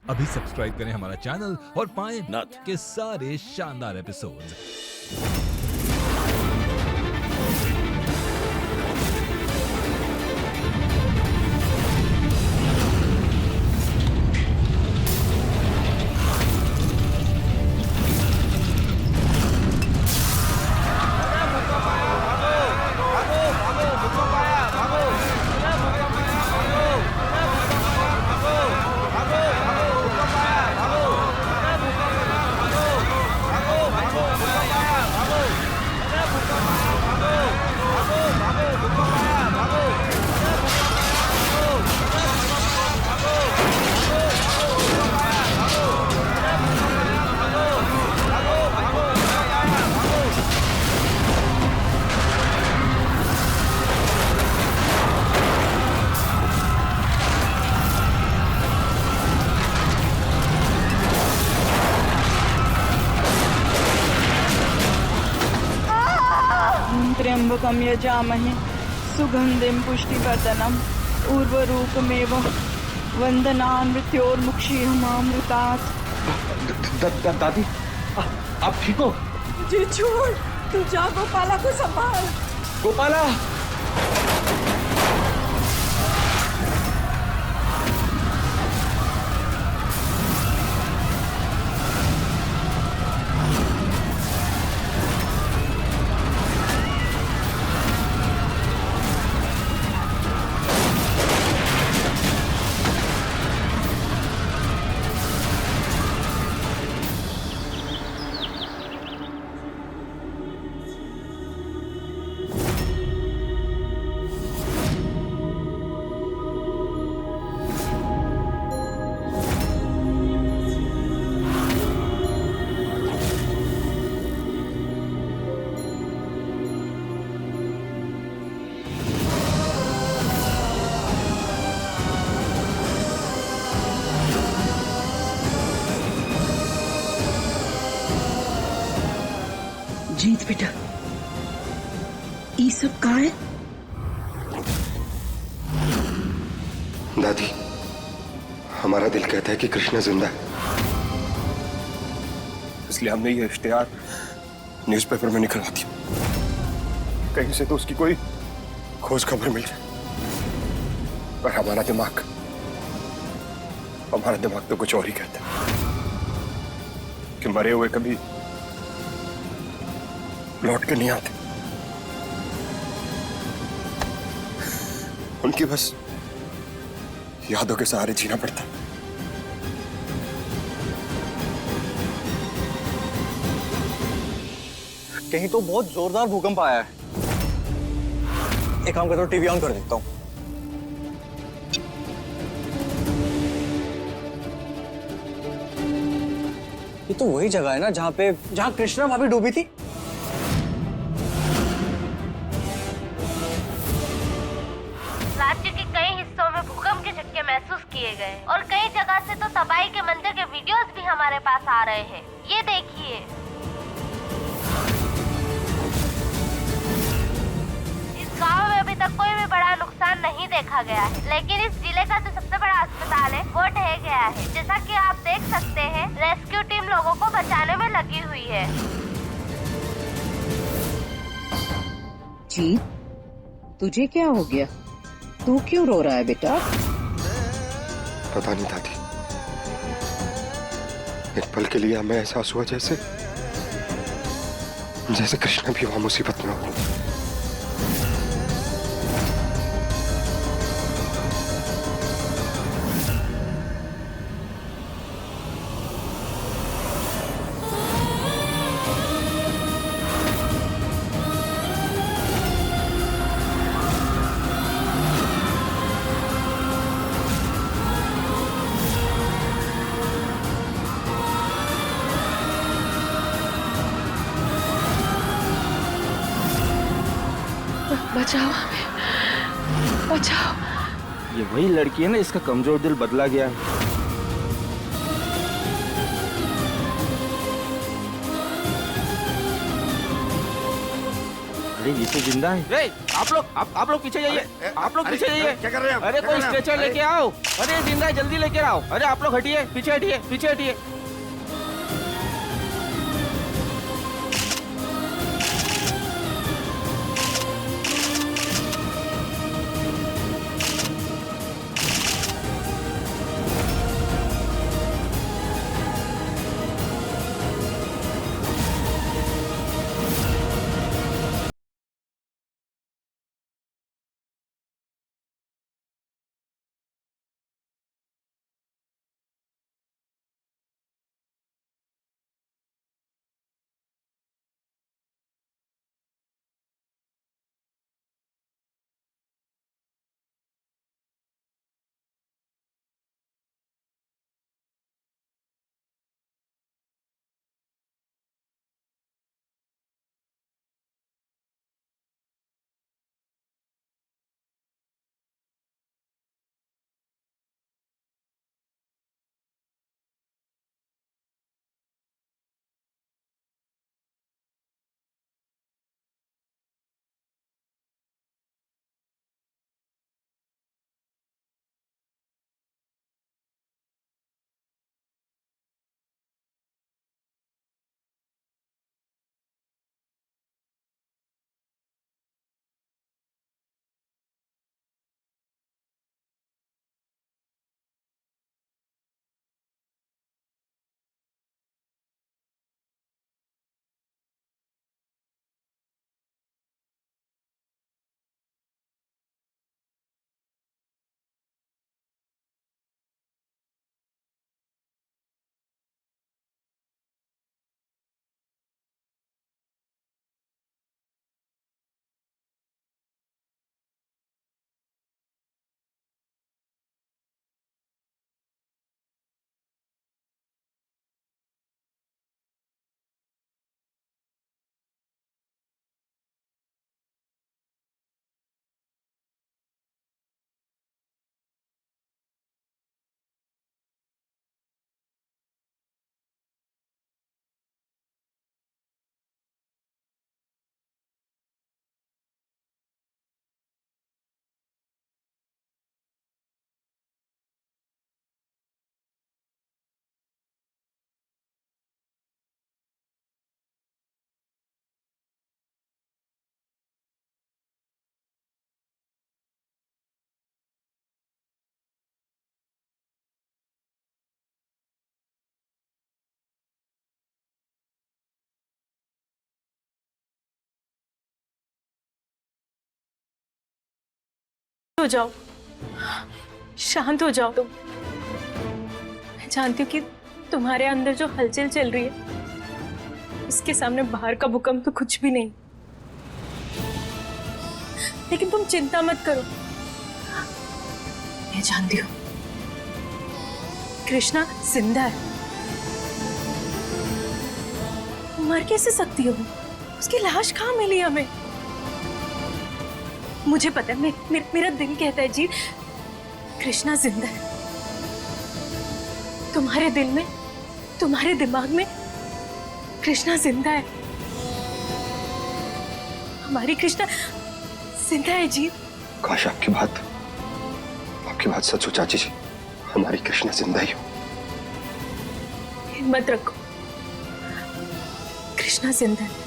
अभी सब्सक्राइब करें हमारा चैनल और पाएं नाथ। के सारे शानदार एपिसोड्स। त्र्यंबकं यजामहे सुगंधिं पुष्टिवर्धनम् उर्वरूकमेव वंदनान् मृत्योर्मुक्षीयमामृतात्। दादी आप ठीक हो? जी छोड़, तू जा गोपाला को संभाल। गोपाला जीत बेटा, ये सब कहाँ है? दादी, हमारा दिल कहता है कि कृष्णा जिंदा है, इसलिए हमने ये इश्तिहार न्यूज़पेपर में निकलवा दिया। कहीं से तो उसकी कोई खोज खबर मिल जाए। पर हमारा दिमाग तो कुछ और ही कहता है कि मरे हुए कभी लौट के नहीं आते, उनकी बस यादों के सहारे जीना पड़ता है। कहीं तो बहुत जोरदार भूकंप आया है। एक काम करता हूँ, टीवी ऑन कर देता हूँ। ये तो वही जगह है ना जहाँ कृष्णा भाभी डूबी थी। राज्य के कई हिस्सों में भूकंप के झटके महसूस किए गए और कई जगह से तो तबाही के मंजर के वीडियोस भी हमारे पास आ रहे हैं। ये देखिए, इस गांव में अभी तक कोई भी बड़ा नुकसान नहीं देखा गया है, लेकिन इस जिले का जो सबसे बड़ा अस्पताल है वो ढह गया है। जैसा कि आप देख सकते हैं, रेस्क्यू टीम लोगों को बचाने में लगी हुई है। जीत, तुझे क्या हो गया? तू क्यों रो रहा है बेटा? पता नहीं दादी, एक पल के लिए हमें एहसास हुआ जैसे कृष्णा भी वहां मुसीबत में हो। बचाओ हमें, बचाओ। ये वही लड़की है ना जिसका कमजोर दिल बदला गया है। अरे ये तो जिंदा है। रे आप लोग पीछे जाइए, आप लोग पीछे जाइए। क्या कर रहे हैं? अरे कोई स्ट्रेचर लेके आओ। अरे जिंदा है, जल्दी लेके आओ। अरे आप लोग हटिए, पीछे हटिए, पीछे हटिए। हो जाओ, शांत हो जाओ तुम। मैं जानती हूँ कि तुम्हारे अंदर जो हलचल चल रही है उसके सामने बाहर का भूकंप तो कुछ भी नहीं, लेकिन तुम चिंता मत करो। मैं जानती हूँ कृष्णा जिंदा है। मर कैसे सकती हो? उसकी लाश कहाँ मिली हमें? मुझे पता है, मेरा दिल कहता है जी कृष्णा जिंदा है। तुम्हारे दिल में, तुम्हारे दिमाग में कृष्णा जिंदा है। हमारी कृष्णा जिंदा है जी। काश आपकी बात सच हो चाची जी, हमारी कृष्णा जिंदा ही हो। हिम्मत रखो, कृष्णा जिंदा है।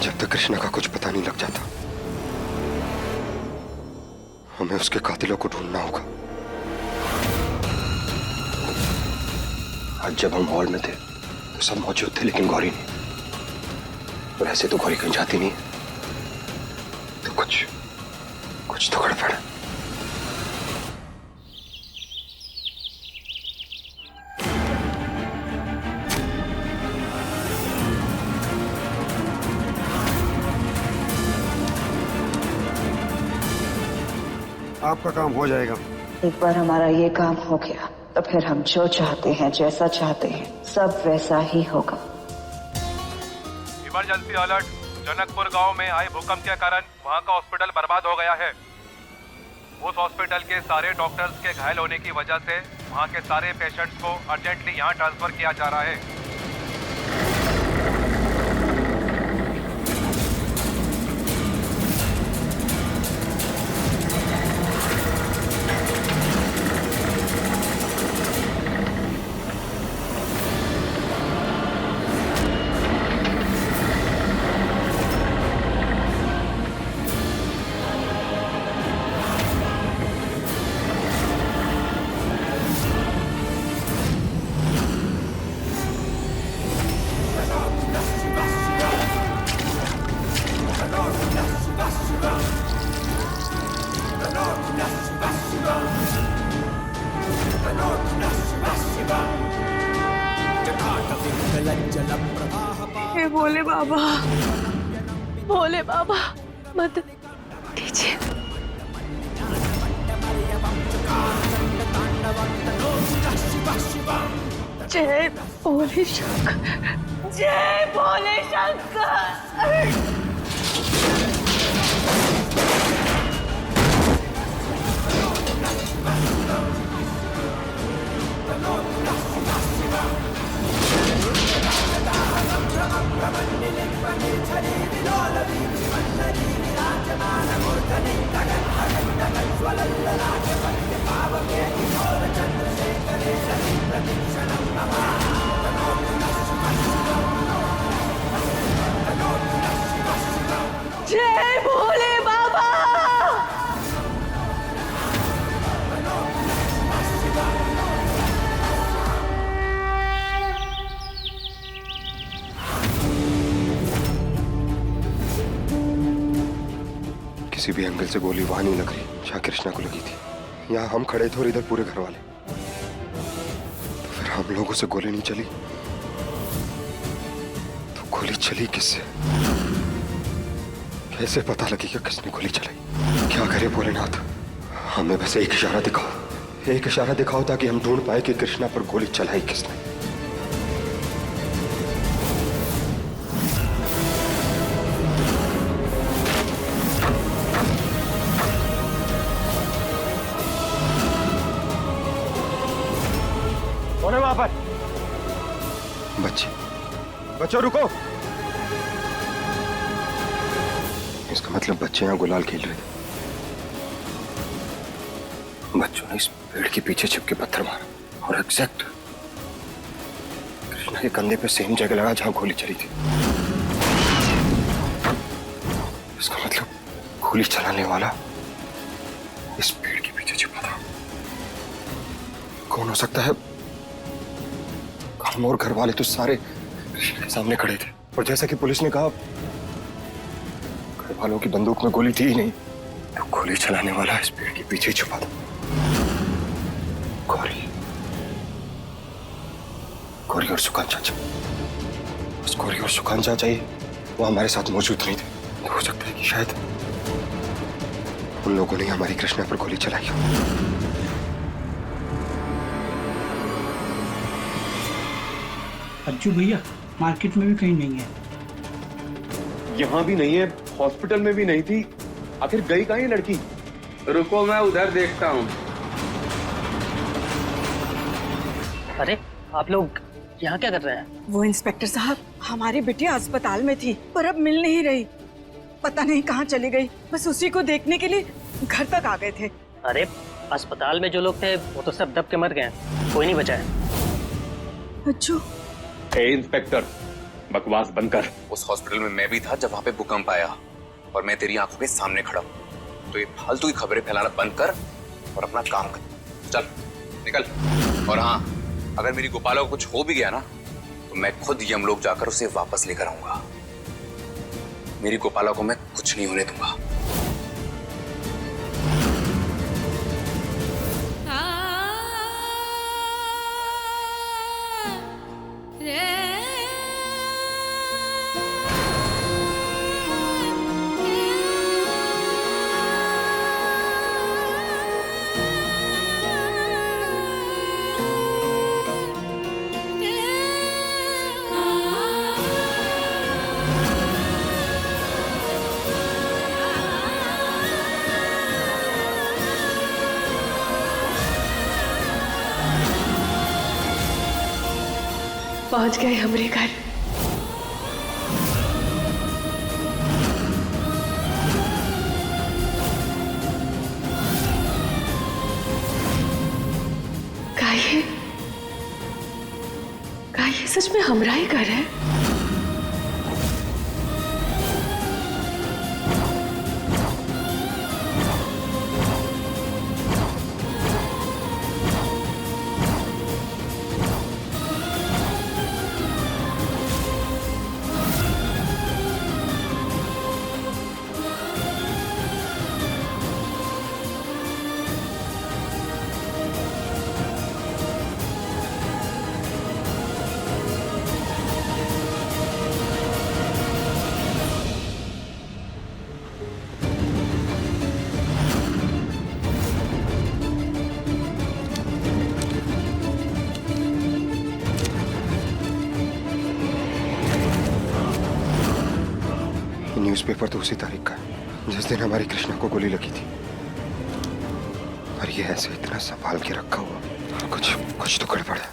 जब तक कृष्णा का कुछ पता नहीं लग जाता, हमें उसके कातिलों को ढूंढना होगा। आज जब हम हॉल में थे तो सब मौजूद थे, लेकिन गौरी नहीं। और ऐसे तो गौरी कहीं जाती नहीं, तो कुछ तो गड़बड़ है। आपका काम हो जाएगा। एक बार हमारा ये काम हो गया तो फिर हम जो चाहते हैं, जैसा चाहते हैं, सब वैसा ही होगा। Emergency alert. जनकपुर गांव में आए भूकंप के कारण वहां का हॉस्पिटल बर्बाद हो गया है। उस हॉस्पिटल के सारे डॉक्टर्स के घायल होने की वजह से वहाँ के सारे पेशेंट्स को अर्जेंटली यहाँ ट्रांसफर किया जा रहा है। हे भोले बाबा, भोले बाबा मदद कीजिए। जय भोले शंकर, जय भोले शंकर। जय भोले बाबा। किसी भी एंगल से गोली वहां नहीं लग रही जहां कृष्णा को लगी थी। यहाँ हम खड़े थे और इधर पूरे घर वाले, तो फिर हम लोगों से गोली नहीं चली तो गोली चली किससे? कैसे पता लगेगा किसने गोली चलाई? क्या करे भोलेनाथ, हमें बस एक इशारा दिखाओ, एक इशारा दिखाओ ताकि हम ढूंढ पाए कि कृष्णा पर गोली चलाई किसने। कौन है वहां पर? बच्चे, बच्चों रुको। इसका मतलब बच्चे यहाँ गुलाल खेल रहे थे। बच्चों ने इस पेड़ के पीछे छिप के पत्थर मारा और एग्जैक्ट कृष्णा के कंधे पे सेम जगह लगा जहां गोली चली थी। इसका मतलब गोली चलाने वाला इस पेड़ के पीछे छिपा था। कौन हो सकता है? हम और घर वाले तो सारे कृष्णा के सामने खड़े थे, और जैसा कि पुलिस ने कहा घर वालों की बंदूक में गोली थी ही नहीं, तो गोली चलाने वाला इस पेड़ के पीछे छुपा था। गौरी, गौरी और सुकान चाचा, बस गौरी और सुकान चाचा ही वो हमारे साथ मौजूद नहीं थे। तो हो सकता है कि शायद उन लोगों ने हमारी कृष्णा पर गोली चलाई हो। अच्छू भैया मार्केट में भी कहीं नहीं है। यहाँ भी नहीं है, हॉस्पिटल में भी नहीं थी, आखिर गई कहाँ ये लड़की? रुको मैं उधर देखता हूँ। अरे आप लोग यहाँ क्या कर रहे हैं? वो इंस्पेक्टर साहब, हमारी बिटिया अस्पताल में थी पर अब मिल नहीं रही, पता नहीं कहाँ चली गई। बस उसी को देखने के लिए घर तक आ गए थे। अरे अस्पताल में जो लोग थे वो तो सब दब के मर गए, कोई नहीं बचा है। अच्छू, इंस्पेक्टर बकवास बंद कर। उस हॉस्पिटल में मैं भी था जब वहां पे भूकंप आया, और मैं तेरी आंखों के सामने खड़ा हूं। तो ये फालतू की खबरें फैलाना बंद कर और अपना काम कर। चल निकल। और हाँ, अगर मेरी गोपाला को कुछ हो भी गया ना तो मैं खुद यमलोक जाकर उसे वापस लेकर आऊंगा। मेरी गोपाला को मैं कुछ नहीं होने दूंगा। पहुंच गए हमरे घर। का ये सच में हमरा ही घर है? न्यूज़पेपर तो उसी तारीख का है जिस दिन हमारी कृष्णा को गोली लगी थी, और ये ऐसे इतना संभाल के रखा हुआ, कुछ तो गड़बड़ है।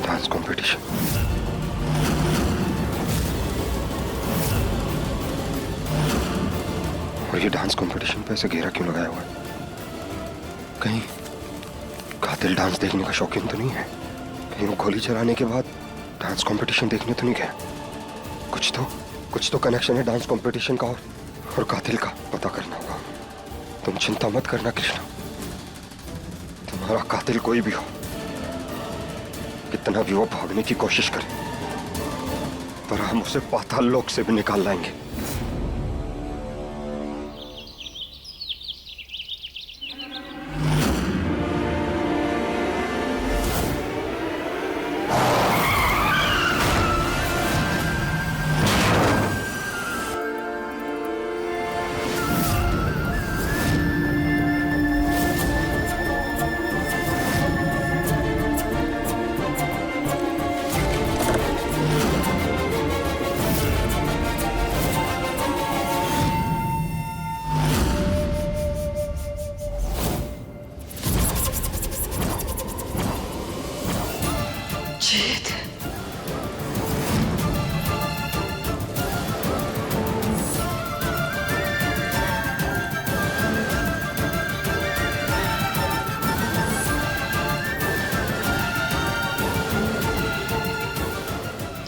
डांस कंपटीशन, और ये डांस कंपटीशन पे ऐसे घेरा क्यों लगाया हुआ है? कहीं कातिल डांस देखने का शौकीन तो नहीं है? कहीं वो गोली चलाने के बाद डांस कंपटीशन देखने तो नहीं गया? कुछ तो कनेक्शन है डांस कंपटीशन का और कातिल का। पता करना होगा। तुम चिंता मत करना कृष्णा, तुम्हारा कातिल कोई भी हो, कितना भी वो भागने की कोशिश करे, पर हम उसे पाताल लोक से भी निकाल लाएंगे।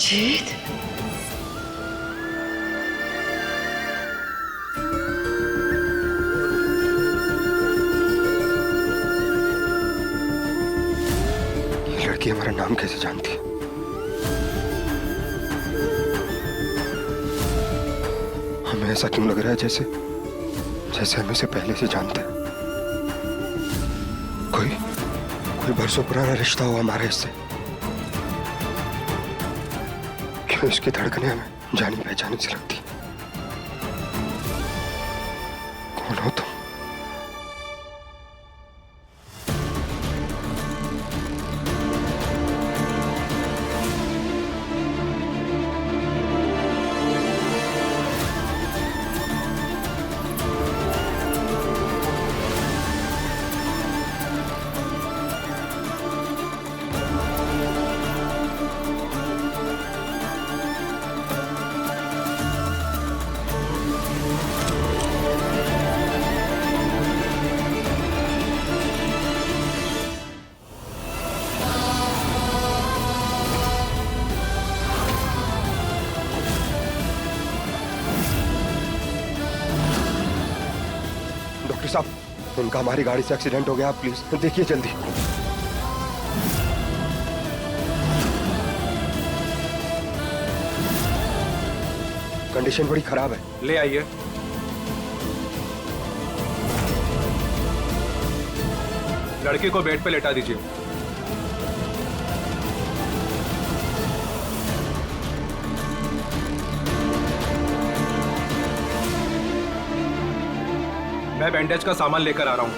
जीत, ये लड़की हमारा नाम कैसे जानती है? हमें ऐसा क्यों लग रहा है जैसे हमें से पहले से जानते हैं? कोई बरसों पुराना रिश्ता हो हमारे इससे। क्यों इसकी धड़कनें हमें जानी पहचानी से लगती? कौन हो तुम? साहब, उनका हमारी गाड़ी से एक्सीडेंट हो गया, आप प्लीज देखिए जल्दी। कंडीशन बड़ी खराब है। ले आइए। लड़के को बेड पे लेटा दीजिए। मैं बैंडेज का सामान लेकर आ रहा हूं।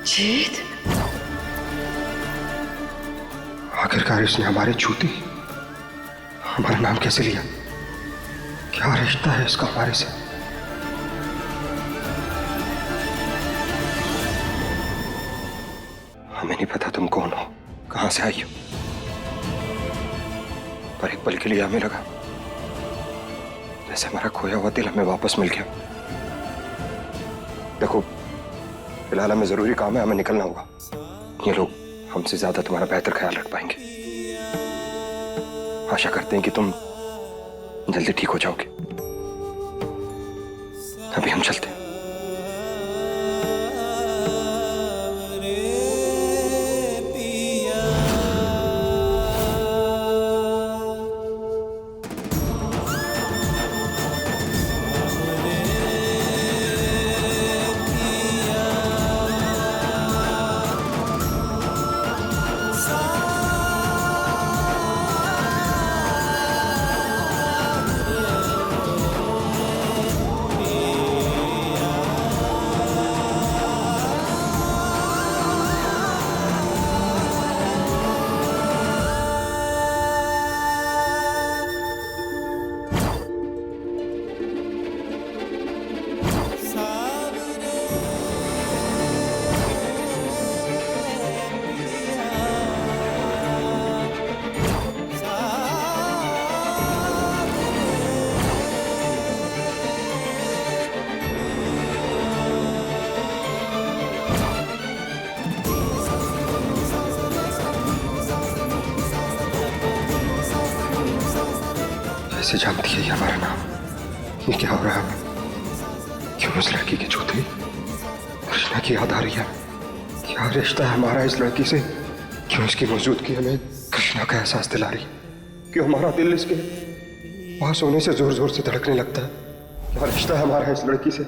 जीत, आखिरकार इसने हमारे जूते, हमारा नाम कैसे लिया? क्या रिश्ता है इसका हमारे से? हमें नहीं पता तुम कौन हो, कहां से आई हो, पर एक पल के लिए हमें लगा जैसे हमारा खोया हुआ दिल हमें वापस मिल गया। देखो, फिलहाल हमें जरूरी काम है, हमें निकलना होगा। ये लोग हमसे ज्यादा तुम्हारा बेहतर ख्याल रख पाएंगे। आशा करते हैं कि तुम जल्दी ठीक हो जाओगे। अभी हम चलते हैं। कैसे जानती है ये हमारा नाम? ये क्या हो रहा है? क्यों उस लड़की की चौथी कृष्णा की याद आ रही है? क्या रिश्ता है हमारा इस लड़की से? क्यों इसकी मौजूदगी हमें कृष्णा का एहसास दिला रही? क्यों हमारा दिल इसके पास होने से जोर जोर से धड़कने लगता है? क्या रिश्ता है हमारा इस लड़की से?